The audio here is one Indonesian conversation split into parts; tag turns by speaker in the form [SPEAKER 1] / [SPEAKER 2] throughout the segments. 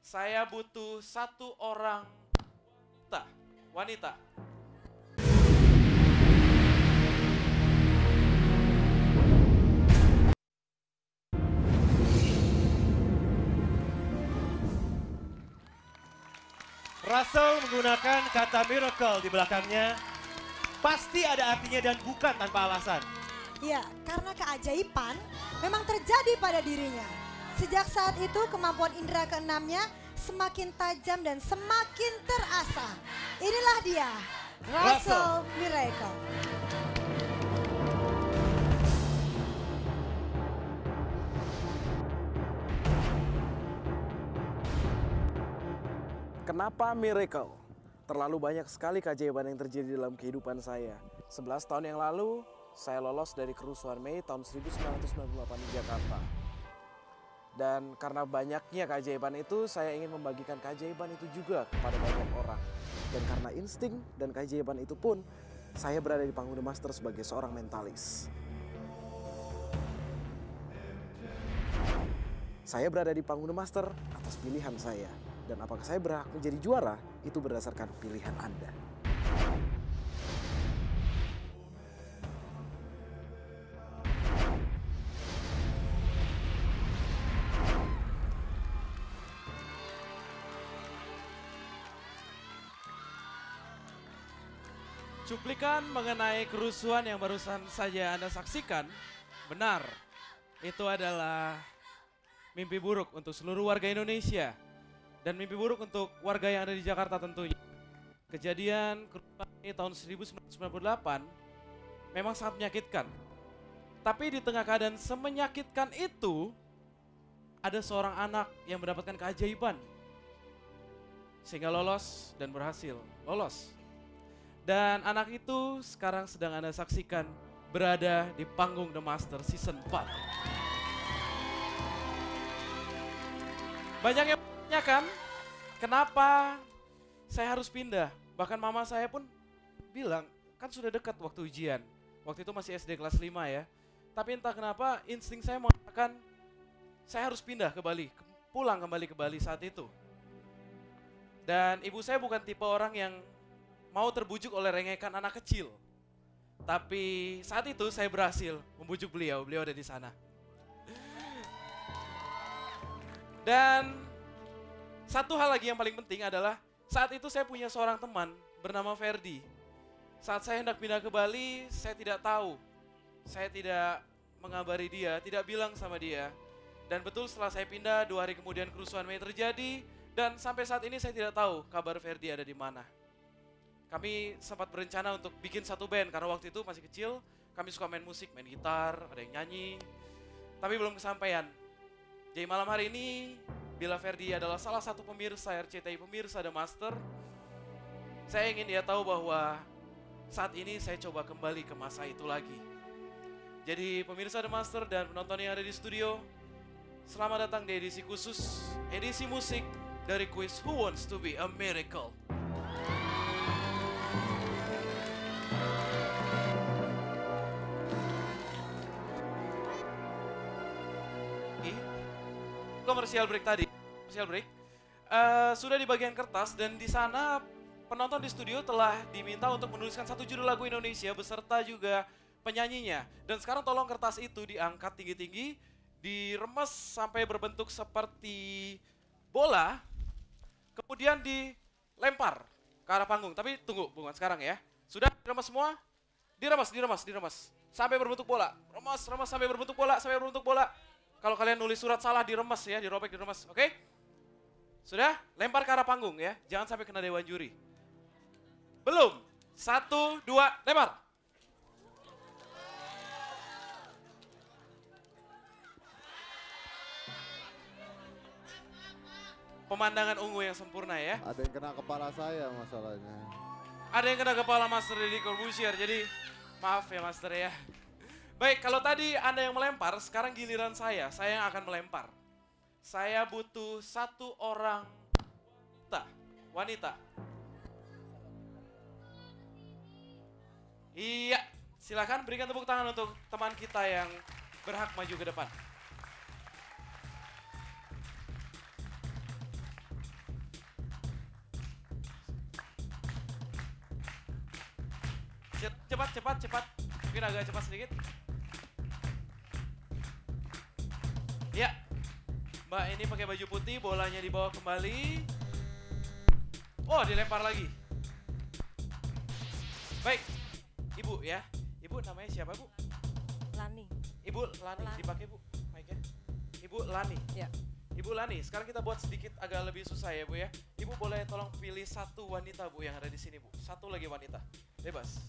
[SPEAKER 1] Saya butuh satu orang wanita.
[SPEAKER 2] Russell menggunakan kata miracle di belakangnya. Pasti ada artinya dan bukan tanpa alasan.
[SPEAKER 3] Ya, karena keajaiban memang terjadi pada dirinya. Sejak saat itu kemampuan indera keenamnya semakin tajam dan semakin terasa. Inilah dia, Russell Miracle.
[SPEAKER 4] Kenapa miracle? Terlalu banyak sekali keajaiban yang terjadi dalam kehidupan saya. 11 tahun yang lalu, saya lolos dari kerusuhan Mei tahun 1998 di Jakarta. Dan karena banyaknya keajaiban itu, saya ingin membagikan keajaiban itu juga kepada banyak orang. Dan karena insting dan keajaiban itu pun, saya berada di panggung The Master sebagai seorang mentalis. Saya berada di panggung The Master atas pilihan saya. Dan apakah saya berhak menjadi juara, itu berdasarkan pilihan Anda.
[SPEAKER 1] Cuplikan mengenai kerusuhan yang barusan saja Anda saksikan, benar. Itu adalah mimpi buruk untuk seluruh warga Indonesia. Dan mimpi buruk untuk warga yang ada di Jakarta tentunya. Kejadian kerusuhan tahun 1998 memang sangat menyakitkan. Tapi di tengah keadaan semenyakitkan itu, ada seorang anak yang mendapatkan keajaiban. Sehingga lolos dan berhasil lolos. Dan anak itu sekarang sedang Anda saksikan berada di panggung The Master Season 4. Banyak yang kan, kenapa saya harus pindah? Bahkan mama saya pun bilang, kan sudah dekat waktu ujian. Waktu itu masih SD kelas 5 ya. Tapi entah kenapa insting saya mengatakan, saya harus pindah ke Bali, pulang kembali ke Bali saat itu. Dan ibu saya bukan tipe orang yang mau terbujuk oleh rengekan anak kecil. Tapi saat itu saya berhasil membujuk beliau ada di sana. Dan satu hal lagi yang paling penting adalah saat itu saya punya seorang teman bernama Ferdi. Saat saya hendak pindah ke Bali, saya tidak tahu. Saya tidak mengabari dia, tidak bilang sama dia. Dan betul setelah saya pindah, 2 hari kemudian kerusuhan Mei terjadi. Dan sampai saat ini saya tidak tahu kabar Ferdi ada di mana. Kami sempat berencana untuk bikin satu band karena waktu itu masih kecil. Kami suka main musik, main gitar, ada yang nyanyi. Tapi belum kesampaian. Jadi malam hari ini, bila Ferdi adalah salah satu pemirsa RCTI, pemirsa The Master, saya ingin dia tahu bahwa saat ini saya coba kembali ke masa itu lagi. Jadi pemirsa The Master dan penonton yang ada di studio, selamat datang di edisi khusus, edisi musik dari kuis Who Wants to Be a Miracle. Komersial break tadi, sudah di bagian kertas dan di sana penonton di studio telah diminta untuk menuliskan satu judul lagu Indonesia beserta juga penyanyinya. Dan sekarang tolong kertas itu diangkat tinggi-tinggi, diremes sampai berbentuk seperti bola, kemudian dilempar ke arah panggung. Tapi tunggu, bukan sekarang ya. Sudah diremes semua? Diremes. Sampai berbentuk bola. Remes sampai berbentuk bola. Kalau kalian nulis surat salah diremes ya, dirobek diremes, oke? Sudah? Lempar ke arah panggung ya, jangan sampai kena dewan juri. Belum? 1, 2, lempar. Pemandangan ungu yang sempurna ya.
[SPEAKER 5] Ada yang kena kepala saya masalahnya.
[SPEAKER 1] Ada yang kena kepala Master Deddy Corbuzier, jadi maaf ya Master ya. Baik, kalau tadi Anda yang melempar, sekarang giliran saya yang akan melempar. Saya butuh satu orang wanita. Iya, silakan berikan tepuk tangan untuk teman kita yang berhak maju ke depan. Cepat. Mungkin agak cepat sedikit. Ya. Mbak ini pakai baju putih, bolanya dibawa kembali. Oh, dilempar lagi. Baik. Ibu ya. Ibu namanya siapa, Bu?
[SPEAKER 6] Lani.
[SPEAKER 1] Ibu Lani, dipakai Bu mic-nya. Ibu Lani.
[SPEAKER 6] Ya.
[SPEAKER 1] Ibu Lani, sekarang kita buat sedikit agak lebih susah ya Bu ya. Ibu boleh tolong pilih satu wanita Bu yang ada di sini Bu. Satu lagi wanita, bebas.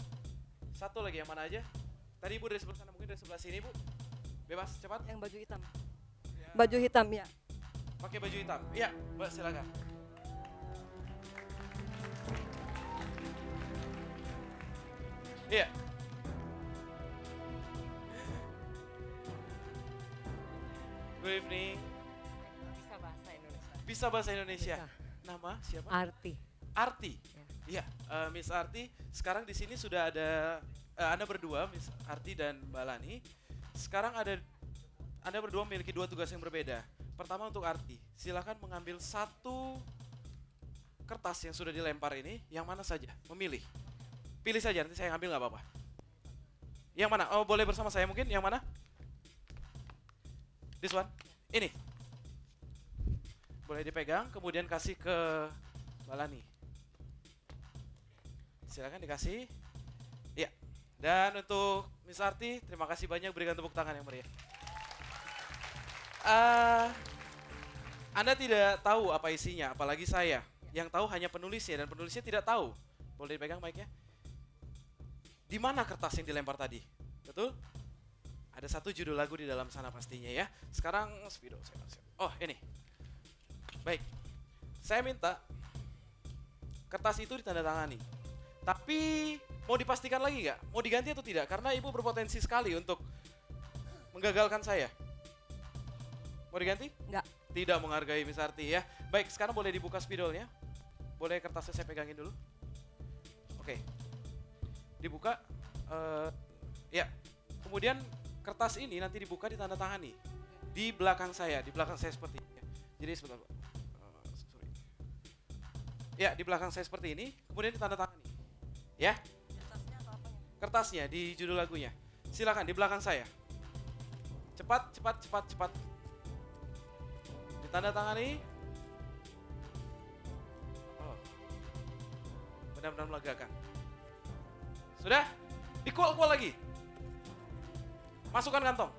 [SPEAKER 1] Satu lagi yang mana aja? Tadi Ibu dari sebelah sana, mungkin dari sebelah sini Bu. Bebas, cepat.
[SPEAKER 6] Yang baju hitam. Baju hitam ya.
[SPEAKER 1] Pakai baju hitam. Iya, Mbak silakan. Iya. Good evening.
[SPEAKER 6] Bisa bahasa Indonesia.
[SPEAKER 1] Bisa bahasa Indonesia.
[SPEAKER 6] Bisa.
[SPEAKER 1] Nama siapa?
[SPEAKER 6] Arti.
[SPEAKER 1] Arti.
[SPEAKER 6] Ya.
[SPEAKER 1] Iya, Miss Arti. Sekarang di sini sudah ada Anda berdua, Miss Arti dan Mbak Lani. Sekarang Anda berdua memiliki dua tugas yang berbeda. Pertama untuk Arti, silakan mengambil satu kertas yang sudah dilempar ini, yang mana saja, memilih. Pilih saja, nanti saya ambil nggak apa-apa. Yang mana? Oh, boleh bersama saya mungkin, yang mana? This one? Ini. Boleh dipegang, kemudian kasih ke Mbak Lani. Silakan dikasih. Iya. Dan untuk Miss Arti, terima kasih banyak, berikan tepuk tangan yang meriah. Anda tidak tahu apa isinya, apalagi saya. Yang tahu hanya penulisnya, dan penulisnya tidak tahu. Boleh dipegang mic-nya? Di mana kertas yang dilempar tadi? Betul? Ada satu judul lagu di dalam sana pastinya ya. Sekarang Speedo. Oh ini. Baik. Saya minta kertas itu ditandatangani. Tapi mau dipastikan lagi nggak? Mau diganti atau tidak? Karena ibu berpotensi sekali untuk menggagalkan saya. Mau diganti?
[SPEAKER 6] Enggak.
[SPEAKER 1] Tidak menghargai Miss Arti ya. Baik, sekarang boleh dibuka spidolnya. Boleh kertasnya saya pegangin dulu. Oke. Dibuka. Ya. Kemudian kertas ini nanti dibuka ditandatangani. Di belakang saya seperti ini. Jadi sebentar, Pak. Sorry. Ya, di belakang saya seperti ini, kemudian ditandatangani. Ya.
[SPEAKER 6] Kertasnya atau apanya?
[SPEAKER 1] Kertasnya di judul lagunya. Silakan di belakang saya. Cepat. Ditandatangani. Oh. Benar-benar melegakan. Sudah? Dikual-kual lagi. Masukkan kantong.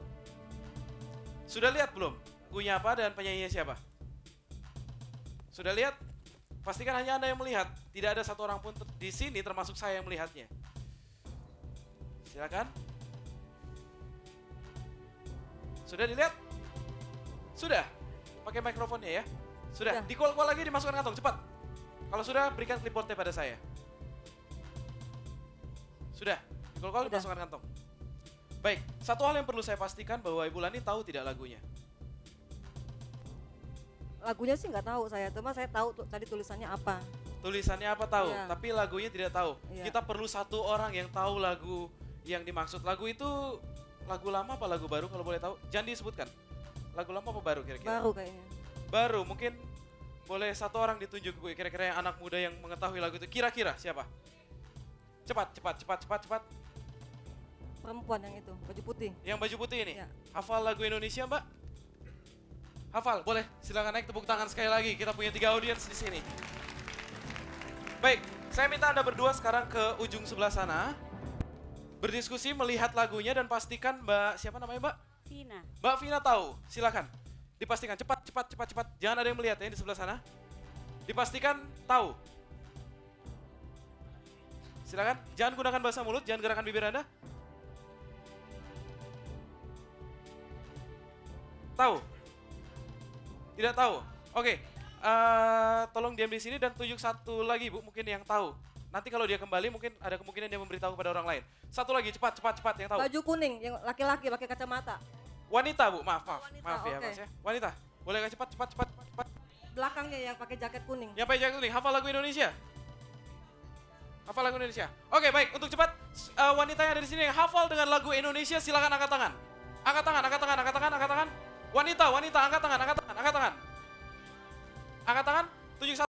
[SPEAKER 1] Sudah lihat belum? Lagunya apa dan penyanyinya siapa? Sudah lihat? Pastikan hanya Anda yang melihat. Tidak ada satu orang pun di sini termasuk saya yang melihatnya. Silakan. Sudah dilihat? Sudah? Pakai mikrofonnya ya? Sudah?
[SPEAKER 6] Sudah.
[SPEAKER 1] Dikual-kual lagi, dimasukkan kantong, cepat. Kalau sudah, berikan clipboardnya pada saya. Sudah? Dikual-kual,
[SPEAKER 6] Sudah.
[SPEAKER 1] dimasukkan kantong. Baik, satu hal yang perlu saya pastikan bahwa Ibu Lani tahu tidak lagunya?
[SPEAKER 6] Lagunya sih nggak tahu saya, cuma saya tahu tadi tulisannya apa.
[SPEAKER 1] Tulisannya apa tahu,
[SPEAKER 6] Iya.
[SPEAKER 1] tapi lagunya tidak tahu.
[SPEAKER 6] Iya.
[SPEAKER 1] Kita perlu satu orang yang tahu lagu yang dimaksud. Lagu itu lagu lama apa lagu baru kalau boleh tahu? Jangan disebutkan. Lagu lama apa baru kira-kira?
[SPEAKER 6] Baru kayaknya.
[SPEAKER 1] Baru, mungkin boleh satu orang ditunjuk gue, kira-kira yang anak muda yang mengetahui lagu itu. Kira-kira siapa? Cepat.
[SPEAKER 6] Perempuan yang itu, baju putih.
[SPEAKER 1] Yang baju putih ini?
[SPEAKER 6] Ya.
[SPEAKER 1] Hafal lagu Indonesia, Mbak? Hafal, boleh. Silakan naik, tepuk tangan sekali lagi. Kita punya 3 audiens di sini. Baik, saya minta Anda berdua sekarang ke ujung sebelah sana. Berdiskusi, melihat lagunya dan pastikan Mbak, siapa namanya Mbak?
[SPEAKER 7] Vina.
[SPEAKER 1] Mbak Vina tahu, silakan. Dipastikan, cepat. Jangan ada yang melihat ya di sebelah sana. Dipastikan tahu. Silakan, jangan gunakan bahasa mulut, jangan gerakan bibir Anda. Tahu? Tidak tahu? Oke, tolong diam di sini dan tunjuk satu lagi Bu, mungkin yang tahu. Nanti kalau dia kembali mungkin ada kemungkinan dia memberitahu kepada orang lain. Satu lagi, cepat yang tahu.
[SPEAKER 6] Baju kuning, yang laki-laki pakai kacamata.
[SPEAKER 1] Wanita Bu, maaf
[SPEAKER 6] wanita,
[SPEAKER 1] ya
[SPEAKER 6] oke.
[SPEAKER 1] Mas ya. Wanita, boleh nggak cepat.
[SPEAKER 6] Belakangnya yang pakai jaket kuning.
[SPEAKER 1] Yang pakai jaket kuning, hafal lagu Indonesia? Hafal lagu Indonesia? Oke baik, untuk cepat wanita yang ada di sini yang hafal dengan lagu Indonesia silakan angkat tangan. Angkat tangan. Wanita, angkat tangan. Angkat tangan, tunjuk satu.